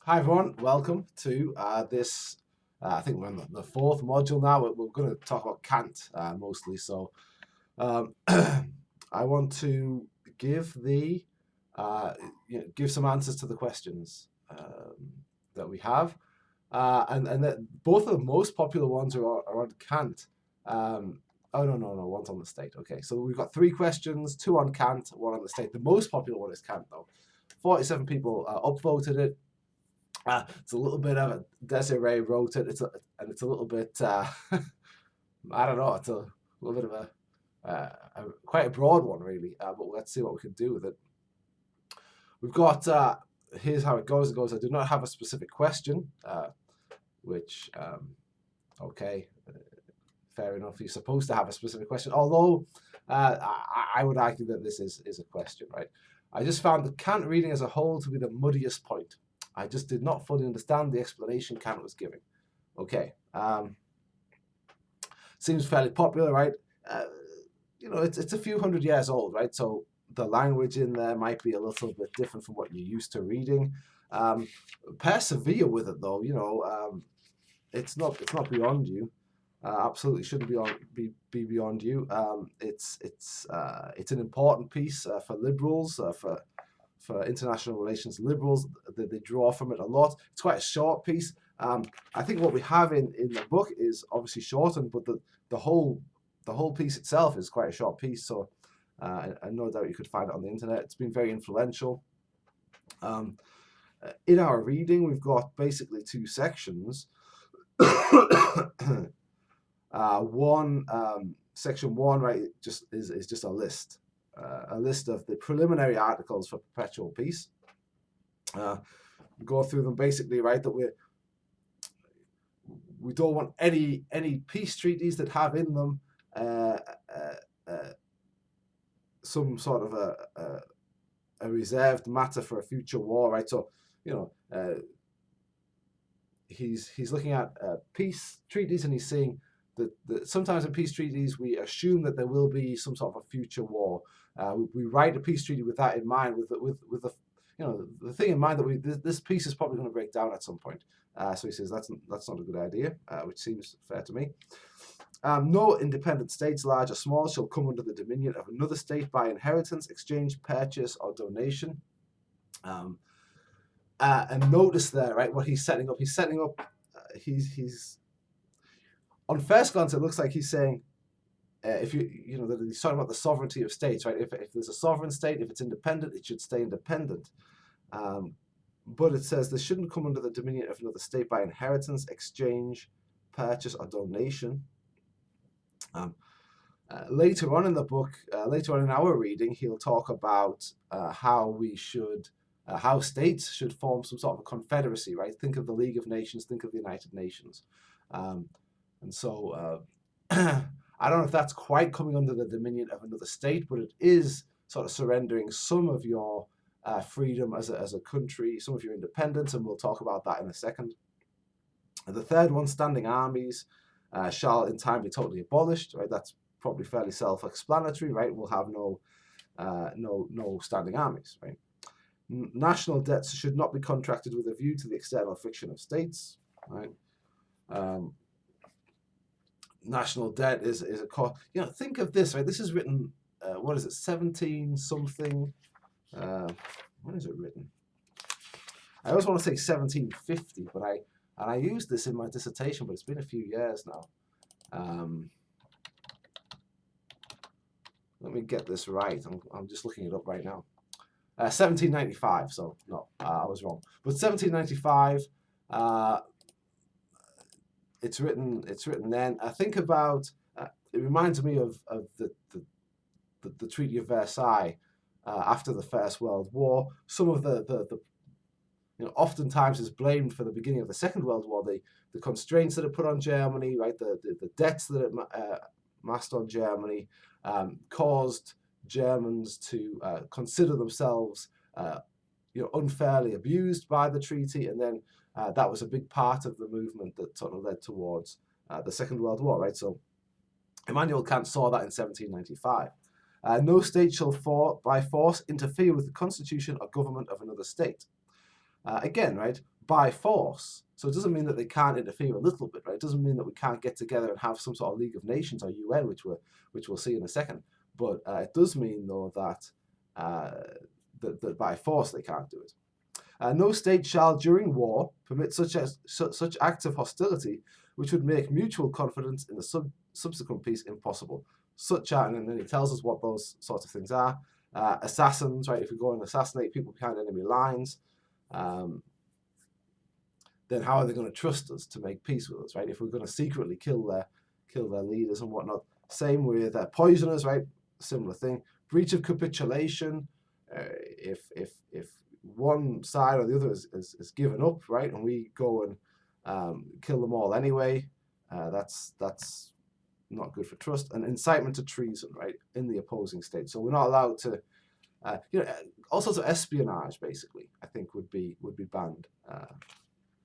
Hi everyone, welcome to this. I think we're on the fourth module now. We're going to talk about Kant mostly. So I want to give give some answers to the questions that we have, and that both of the most popular ones are on Kant. Oh no, one's on the state. Okay, so we've got three questions, two on Kant, one on the state. The most popular one is Kant, though. 47 people upvoted it. It's a little bit of a Desiree wrote it. It's a little bit I don't know. It's a little bit of quite a broad one really. But let's see what we can do with it. We've got here's how it goes. It goes. I do not have a specific question, which okay, fair enough. You're supposed to have a specific question, although I would argue that this is a question, right? I just found the Kant reading as a whole to be the muddiest point. I just did not fully understand the explanation Kant was giving. Okay, seems fairly popular, right? It's a few hundred years old, right? So the language in there might be a little bit different from what you're used to reading. Persevere with it, though. It's not beyond you. Absolutely shouldn't be beyond you. It's an important piece for liberals, for international relations liberals. They draw from it a lot. It's quite a short piece. I think what we have in the book is obviously shortened, but the whole piece itself is quite a short piece. So and no doubt you could find it on the internet. It's been very influential. In our reading, we've got basically two sections. Section one, right, is just a list of the preliminary articles for perpetual peace. Go through them basically, right, that we don't want any peace treaties that have in them some sort of a reserved matter for a future war, right? So he's looking at peace treaties, and he's saying that sometimes in peace treaties we assume that there will be some sort of a future war. We write a peace treaty with that in mind, with the thing in mind that this peace is probably going to break down at some point. So he says that's not a good idea, which seems fair to me. No independent states, large or small, shall come under the dominion of another state by inheritance, exchange, purchase, or donation. And notice there, right, what he's setting up. He's on first glance, it looks like he's saying, if he's talking about the sovereignty of states, right? If there's a sovereign state, if it's independent, it should stay independent. But it says this shouldn't come under the dominion of another state by inheritance, exchange, purchase, or donation. Later on in the book, later on in our reading, he'll talk about how states should form some sort of a confederacy, right? Think of the League of Nations, think of the United Nations. And so I don't know if that's quite coming under the dominion of another state, but it is sort of surrendering some of your freedom as a country, some of your independence, and we'll talk about that in a second. And the third one, standing armies, shall in time be totally abolished, right? That's probably fairly self-explanatory, right? We'll have no standing armies, right? National debts should not be contracted with a view to the external friction of states, right? National debt is a cost. Think of this, right? This is written, what is it, 17 something? When is it written? I always want to say 1750, but I used this in my dissertation, but it's been a few years now. Let me get this right. I'm just looking it up right now. 1795. So no, I was wrong. But 1795. It's written then. I think about. It reminds me of the Treaty of Versailles after the First World War. Some of the oftentimes is blamed for the beginning of the Second World War. The constraints that are put on Germany, right? The debts that it massed on Germany caused Germans to consider themselves unfairly abused by the treaty, and then that was a big part of the movement that sort of led towards the Second World War, right? So Immanuel Kant saw that in 1795. No state shall by force interfere with the constitution or government of another state. Again, right? by force. So it doesn't mean that they can't interfere a little bit, right? It doesn't mean that we can't get together and have some sort of League of Nations or UN, which we'll see in a second. But it does mean, though, that that by force they can't do it. No state shall, during war, permit such acts of hostility which would make mutual confidence in the subsequent peace impossible. Such are, and then he tells us what those sorts of things are. Assassins, right? If we go and assassinate people behind enemy lines, then how are they going to trust us to make peace with us, right? If we're going to secretly kill their leaders and whatnot. Same with poisoners, right? Similar thing. Breach of capitulation. If one side or the other is given up, right, and we go and kill them all anyway, that's not good for trust. And incitement to treason, right, in the opposing state. So we're not allowed to, all sorts of espionage, basically, I think would be banned.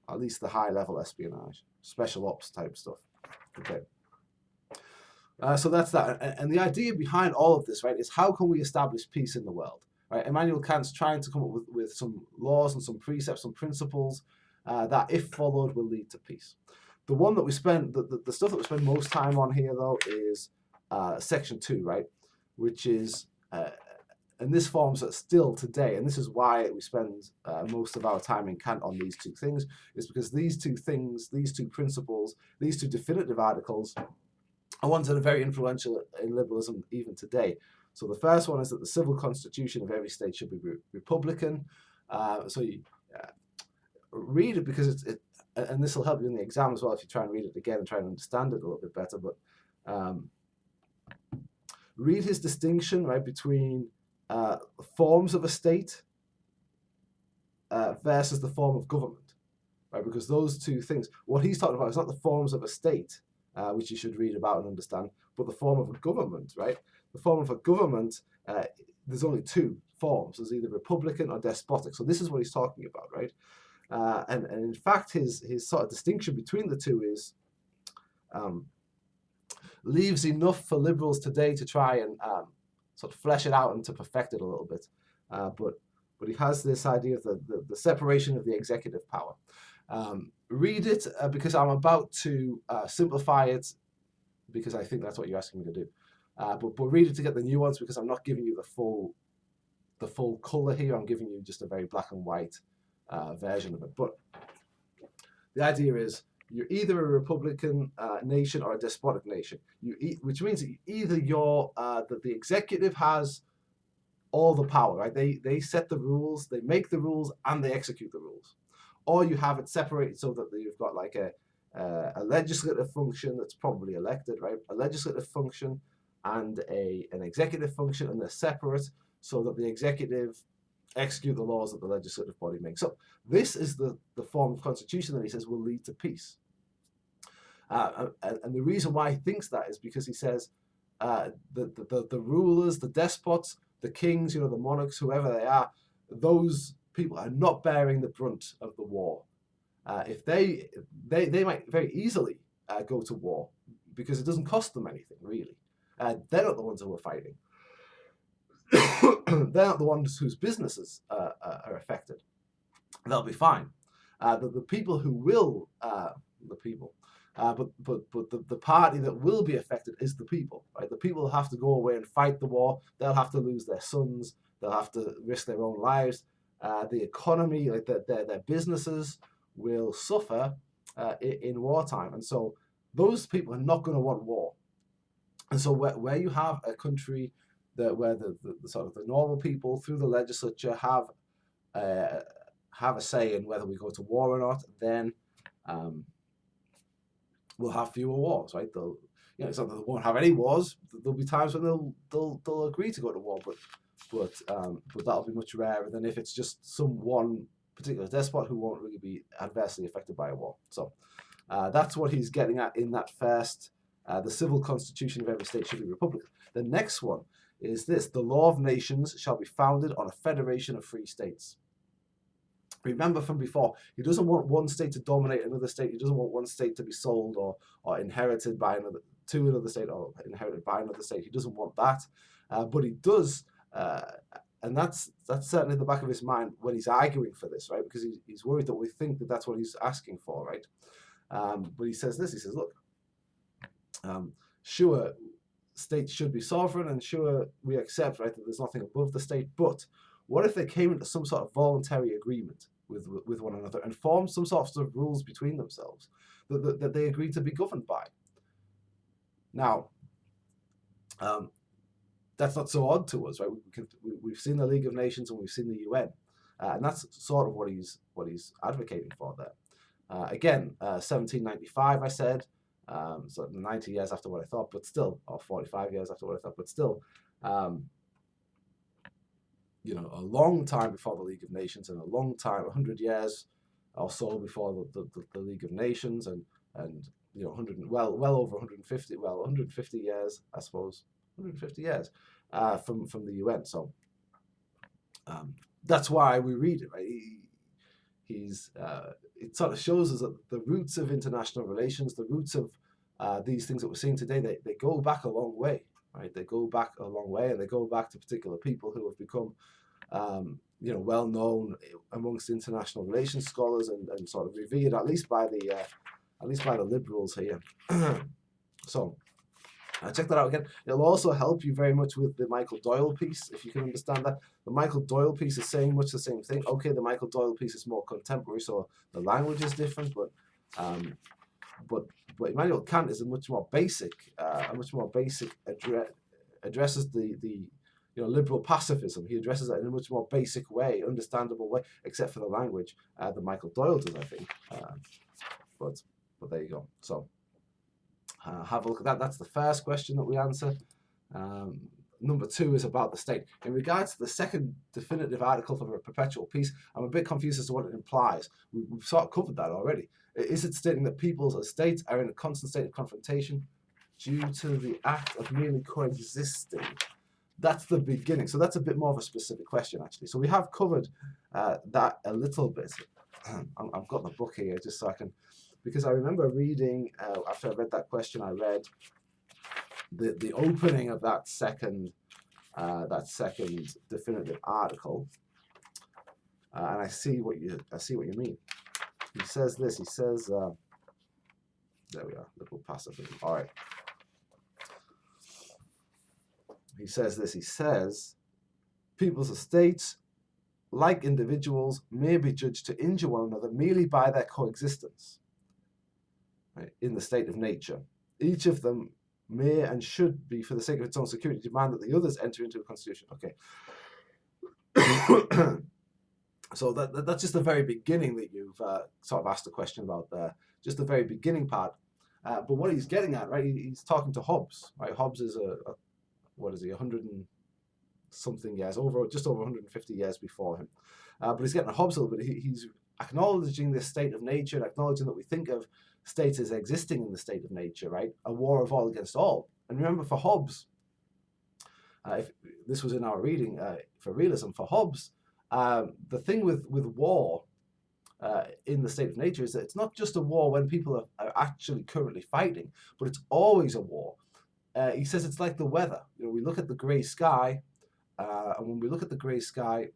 At least the high-level espionage, special ops type stuff. Okay. So that's that. And the idea behind all of this, right, is how can we establish peace in the world? Right? Immanuel Kant's trying to come up with some laws and some precepts, some principles that, if followed, will lead to peace. The one that we spend, the stuff that we spend most time on here, though, is section 2, right, which is, and this forms still today, and this is why we spend most of our time in Kant on these two things, is because these two things, these two principles, these two definitive articles are ones that are very influential in liberalism even today. So the first one is that the civil constitution of every state should be republican. So you read it because and this will help you in the exam as well if you try and read it again and try and understand it a little bit better. But read his distinction, right, between forms of a state versus the form of government, right? Because those two things, what he's talking about is not the forms of a state, which you should read about and understand, but the form of a government, right? The form of a government, there's only two forms. There's either republican or despotic. So this is what he's talking about, right? And in fact, his sort of distinction between the two is leaves enough for liberals today to try and sort of flesh it out and to perfect it a little bit. But he has this idea of the separation of the executive power. Read it because I'm about to simplify it because I think that's what you're asking me to do. But read it to get the nuance because I'm not giving you the full color here. I'm giving you just a very black and white version of it. But the idea is you're either a republican nation or a despotic nation. Which means that either that the executive has all the power, right? They set the rules, they make the rules, and they execute the rules. Or you have it separated so that you've got like a legislative function that's probably elected, right? A legislative function and an executive function, and they're separate so that the executive execute the laws that the legislative body makes. So this is the form of constitution that he says will lead to peace. And the reason why he thinks that is because he says the rulers, the despots, the kings, the monarchs, whoever they are, those people are not bearing the brunt of the war. If they might very easily go to war because it doesn't cost them anything, really. They're not the ones who are fighting. They're not the ones whose businesses are affected. They'll be fine. The people who will, but the party that will be affected is the people, right? The people have to go away and fight the war. They'll have to lose their sons. They'll have to risk their own lives. The economy, like their businesses, will suffer in wartime, and so those people are not going to want war. And so where you have a country where the sort of the normal people through the legislature have a say in whether we go to war or not, then we'll have fewer wars, right? It's not that they won't have any wars. There'll be times when they'll agree to go to war, but that'll be much rarer than if it's just some one particular despot who won't really be adversely affected by a war. So that's what he's getting at in that first. The civil constitution of every state should be republican. The next one is this: the law of nations shall be founded on a federation of free states. Remember from before, he doesn't want one state to dominate another state. He doesn't want one state to be sold or inherited by another state or inherited by another state. He doesn't want that. But he does and that's certainly in the back of his mind when he's arguing for this, right? Because he's worried that we think that that's what he's asking for, right? But he says this. He says, look, sure, states should be sovereign, and sure, we accept, right, that there's nothing above the state. But what if they came into some sort of voluntary agreement with one another and formed some sorts of rules between themselves that they agreed to be governed by? Now, that's not so odd to us, right? We've seen the League of Nations and we've seen the UN, and that's sort of what he's advocating for there. Again, 1795, I said, so 90 years after what I thought, but still, or 45 years after what I thought, but still, you know, a long time before the League of Nations, and a long time, 100 years or so before the League of Nations, and you know, well over 150, well, 150 years, I suppose, 150 years from the UN. So that's why we read it, right? It sort of shows us that the roots of international relations, the roots of these things that we're seeing today, they go back a long way, right? They go back a long way, and they go back to particular people who have become, you know, well known amongst international relations scholars and sort of revered at least by the liberals here. So check that out again. It'll also help you very much with the Michael Doyle piece, if you can understand that. The Michael Doyle piece is saying much the same thing. Okay, the Michael Doyle piece is more contemporary, so the language is different, but Immanuel Kant is a much more basic addresses the you know, liberal pacifism. He addresses it in a much more basic way, understandable way, except for the language that Michael Doyle does, I think. But there you go. So have a look at that. That's the first question that we answer. Number 2 is about the state. In regards to the second definitive article for a perpetual peace, I'm a bit confused as to what it implies. We've sort of covered that already. Is it stating that peoples as states are in a constant state of confrontation due to the act of merely coexisting? That's the beginning. So that's a bit more of a specific question, actually. So we have covered that a little bit. I've got the book here just so I can, because I remember reading, after I read that question, I read the opening of that second definitive article, and I see what you mean. He says this. He says, there we are, liberal pacifism. All right. He says this. He says, peoples or states, like individuals, may be judged to injure one another merely by their coexistence, right, in the state of nature. Each of them may and should be, for the sake of its own security, demand that the others enter into a constitution. Okay. So that's just the very beginning that you've sort of asked a question about there, just the very beginning part. But what he's getting at, right, he's talking to Hobbes, right? Hobbes is what is he, 100 and something years, just over 150 years before him. But he's getting at Hobbes a little bit. He's acknowledging this state of nature, and acknowledging that we think of states as existing in the state of nature, right? A war of all against all. And remember, for Hobbes, if this was in our reading for realism, for Hobbes, the thing with war in the state of nature is that it's not just a war when people are actually currently fighting, but it's always a war. He says it's like the weather. You know, we look at the grey sky, and when we look at the grey sky,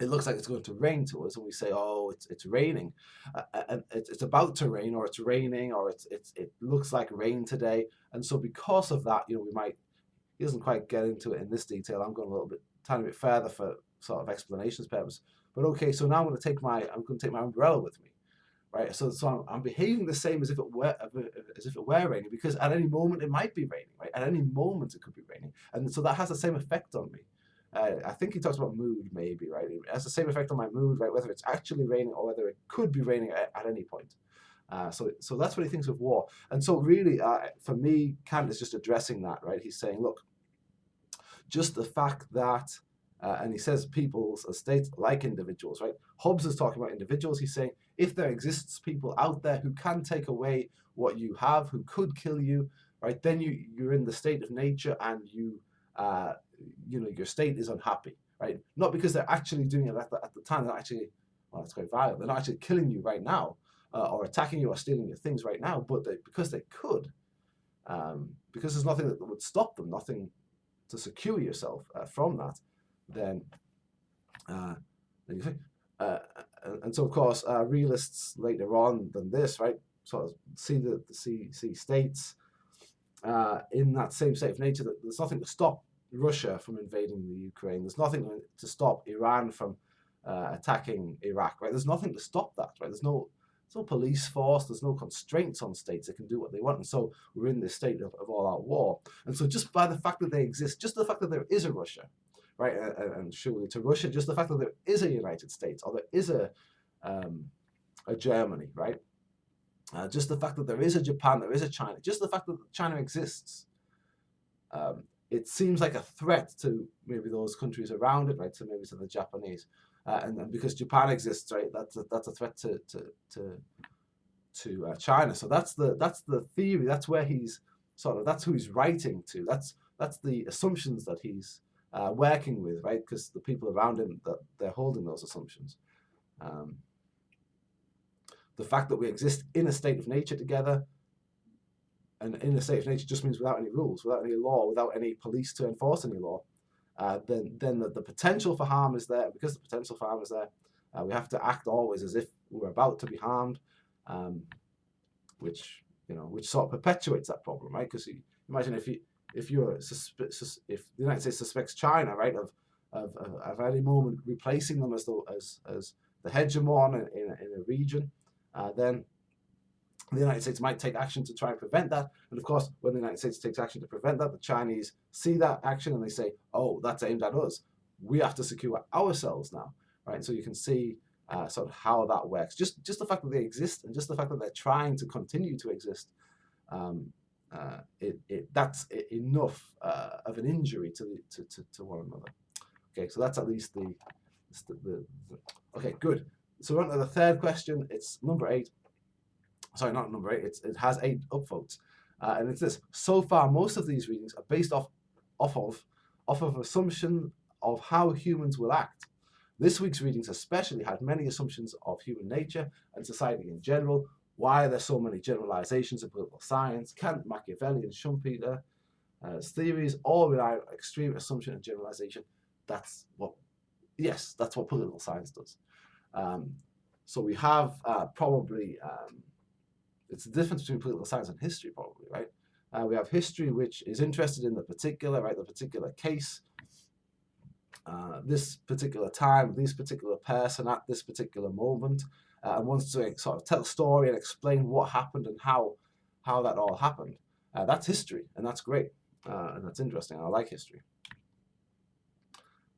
it looks like it's going to rain to us, and we say, "Oh, it's raining," and it's about to rain, or it's raining, or it looks like rain today. And so, because of that, you know, he doesn't quite get into it in this detail. I'm going a tiny bit further for sort of explanations purpose. But okay, so now I'm going to take my umbrella with me, right? So I'm behaving the same as if it were raining, because at any moment it might be raining, right? At any moment it could be raining, and so that has the same effect on me. I think he talks about mood, maybe, right? It has the same effect on my mood, right? Whether it's actually raining or whether it could be raining at any point. So that's what he thinks of war. And so really, for me, Kant is just addressing that, right? He's saying, look, just the fact that, and he says peoples as states like individuals, right? Hobbes is talking about individuals. He's saying, if there exists people out there who can take away what you have, who could kill you, right? Then you're in the state of nature, and you know, your state is unhappy, right? Not because they're actually doing it at the time. They're actually, well, it's quite violent. They're not actually killing you right now, or attacking you or stealing your things right now, but because they could, because there's nothing that would stop them, nothing to secure yourself from that. then you think, and so of course realists later on than this, right, sort of see states in that same state of nature, that there's nothing to stop Russia from invading the Ukraine. There's nothing to stop Iran from attacking Iraq, right? There's nothing to stop that, right? There's no police force, there's no constraints on states that can do what they want. And so we're in this state of all-out war. And so just by the fact that they exist, just the fact that there is a Russia, right, and surely to Russia, just the fact that there is a United States, or there is a Germany, right? Just the fact that there is a Japan, there is a China, just the fact that China exists, it seems like a threat to maybe those countries around it, right? To maybe to the Japanese, and because Japan exists, right? That's a threat to China. So that's the theory. That's where he's that's who he's writing to. That's the assumptions that he's working with, right? Because the people around him, that they're holding those assumptions. The fact that we exist in a state of nature together, and in a state of nature just means without any rules, without any law, without any police to enforce any law, then the potential for harm is there. Because the potential for harm is there, we have to act always as if we're about to be harmed, which sort of perpetuates that problem, right? Because imagine if the United States suspects China, right, of any moment replacing them as the hegemon in a region, then the United States might take action to try and prevent that. And of course, when the United States takes action to prevent that, the Chinese see that action and they say, oh, that's aimed at us. We have to secure ourselves now, right? So you can see sort of how that works. Just the fact that they exist, and just the fact that they're trying to continue to exist, that's enough of an injury to one another. Okay, so that's at least the okay, good. So we're on to the third question. It's number 8. Sorry, not number 8. It has 8 upvotes, and it's this. So far, most of these readings are based off of assumption of how humans will act. This week's readings especially had many assumptions of human nature and society in general. Why are there so many generalizations in political science? Kant, Machiavelli, and Schumpeter's theories all rely on extreme assumption and generalization. That's what political science does. So we have probably, it's the difference between political science and history, probably, right? We have history, which is interested in the particular, right, the particular case, this particular time, this particular person at this particular moment, and wants to sort of tell a story and explain what happened and how that all happened. That's history, and that's great, and that's interesting. I like history.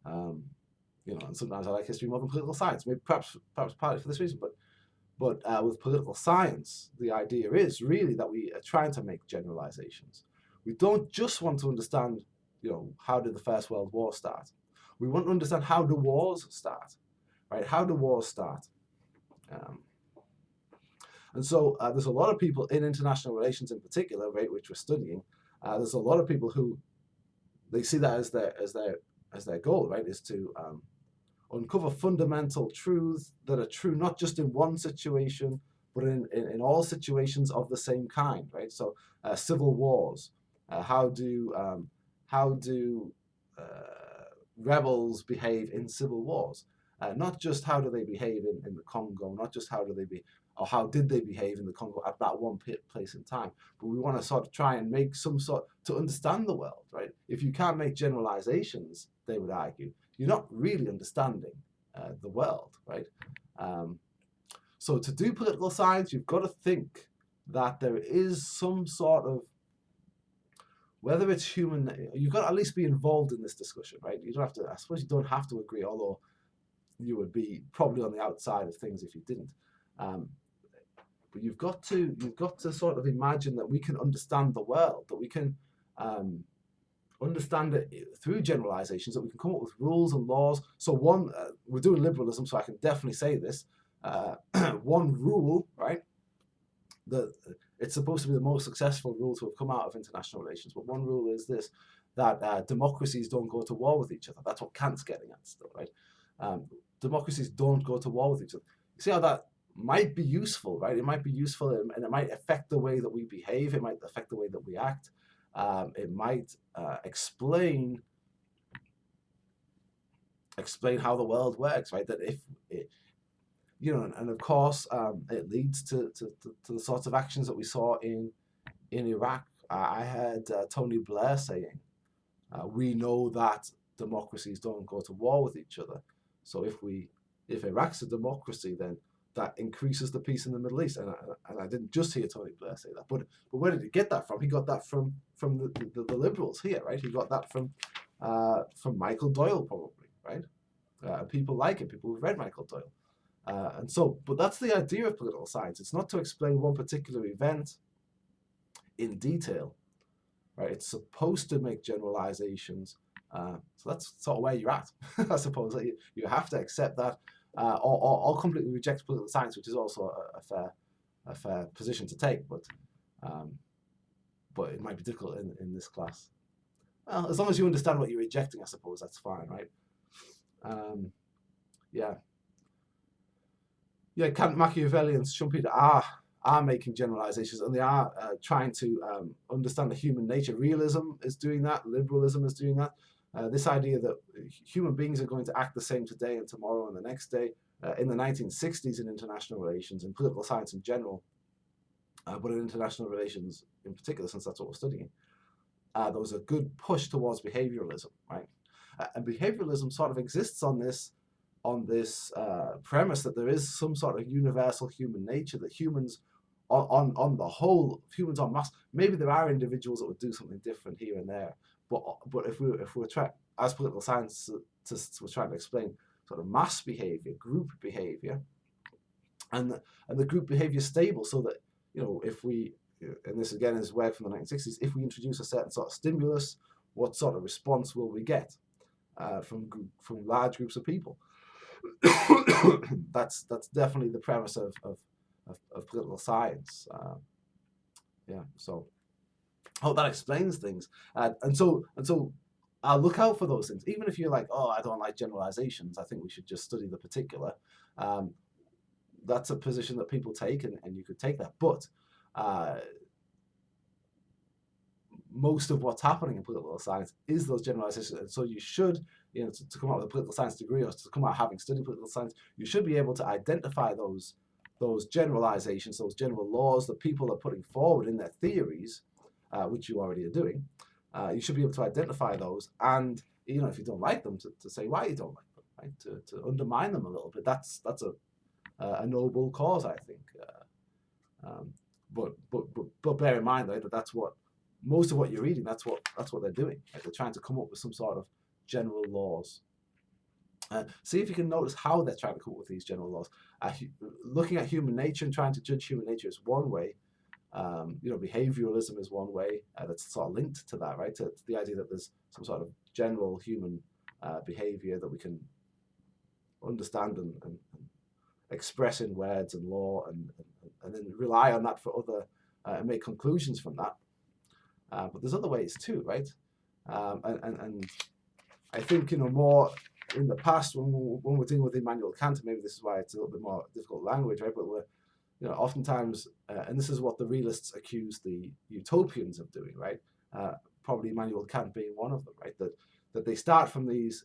And sometimes I like history more than political science. Maybe perhaps partly for this reason, but with political science, the idea is really that we are trying to make generalizations. We don't just want to understand, how did the First World War start? We want to understand how do wars start, right? How do wars start? And so there's a lot of people in international relations in particular, right, which we're studying. There's a lot of people who they see that as their goal, right, is to uncover fundamental truths that are true not just in one situation, but in all situations of the same kind, right? So civil wars, how do rebels behave in civil wars? Not just how do they behave in the Congo, not just how did they behave in the Congo at that one place in time, but we want to sort of try and make to understand the world, right? If you can't make generalizations, they would argue, you're not really understanding the world, right? So to do political science, you've got to think that there is some sort of, whether it's human, you've got to at least be involved in this discussion, right? You don't have to, I suppose you don't have to agree, although you would be probably on the outside of things if you didn't. But you've got to sort of imagine that we can understand the world, that we can understand it through generalizations, that we can come up with rules and laws. So we're doing liberalism, so I can definitely say this. One rule, right? It's supposed to be the most successful rule to have come out of international relations, but one rule is this, that democracies don't go to war with each other. That's what Kant's getting at still, right? Democracies don't go to war with each other. You see how that might be useful, right? It might be useful, and it might affect the way that we behave. It might affect the way that we act. It might explain explain how the world works, right? That if it, and of course, it leads to the sorts of actions that we saw in Iraq. I heard Tony Blair saying, "We know that democracies don't go to war with each other. So if Iraq's a democracy, then that increases the peace in the Middle East." And I didn't just hear Tony Blair say that, but where did he get that from? He got that from the liberals here, right? He got that from Michael Doyle, probably, right? People like it. People who've read Michael Doyle. But that's the idea of political science. It's not to explain one particular event in detail, right? It's supposed to make generalizations. So that's sort of where you're at, I suppose. You have to accept that, or completely reject political science, which is also a fair position to take. But it might be difficult in this class. Well, as long as you understand what you're rejecting, I suppose that's fine, right? Yeah. Machiavellians, Schumpeter are making generalizations, and they are trying to understand the human nature. Realism is doing that. Liberalism is doing that. This idea that human beings are going to act the same today and tomorrow and the next day. In the 1960s, in international relations, in political science in general, but in international relations in particular, since that's what we're studying, there was a good push towards behavioralism, right? And behavioralism sort of exists on this premise that there is some sort of universal human nature, that humans, on the whole, humans en masse, maybe there are individuals that would do something different here and there, but if we're trying, as political science, we're trying to explain sort of mass behavior, group behavior, and the group behavior is stable, so that if we, and this again is work from the 1960s, if we introduce a certain sort of stimulus, what sort of response will we get from large groups of people? That's definitely the premise of political science. So I hope that explains things. And so I'll look out for those things. Even if you're like, oh, I don't like generalizations, I think we should just study the particular. That's a position that people take, and you could take that. But most of what's happening in political science is those generalizations. And so you should, to come out with a political science degree, or to come out having studied political science, you should be able to identify those generalizations, those general laws that people are putting forward in their theories, which you already are doing. You should be able to identify those, and if you don't like them, to say why you don't like them, right? To undermine them a little bit. That's a noble cause, I think. But bear in mind, right, that that's what most of what you're reading. That's what they're doing. Right? They're trying to come up with some sort of general laws. See if you can notice how they're trying to come up with these general laws. Looking at human nature and trying to judge human nature is one way. Behavioralism is one way that's sort of linked to that, right? To the idea that there's some sort of general human behavior that we can understand and express in words and law, and then rely on that for other and make conclusions from that. But there's other ways too, right? And I think more in the past when we're dealing with Immanuel Kant, maybe this is why it's a little bit more difficult language, right? But we're oftentimes, and this is what the realists accuse the utopians of doing, right? Probably Immanuel Kant being one of them, right? That they start from these,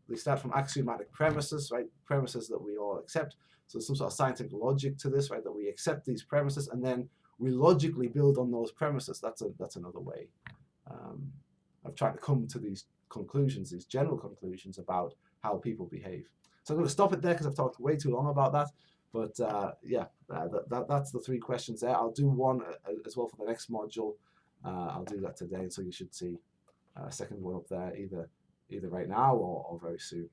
they start from axiomatic premises, right? Premises that we all accept. So some sort of scientific logic to this, right? That we accept these premises and then we logically build on those premises. That's another way of trying to come to these conclusions, these general conclusions about how people behave. So I'm going to stop it there because I've talked way too long about that. But that's the three questions there. I'll do one as well for the next module. I'll do that today, so you should see a second one up there either right now or very soon.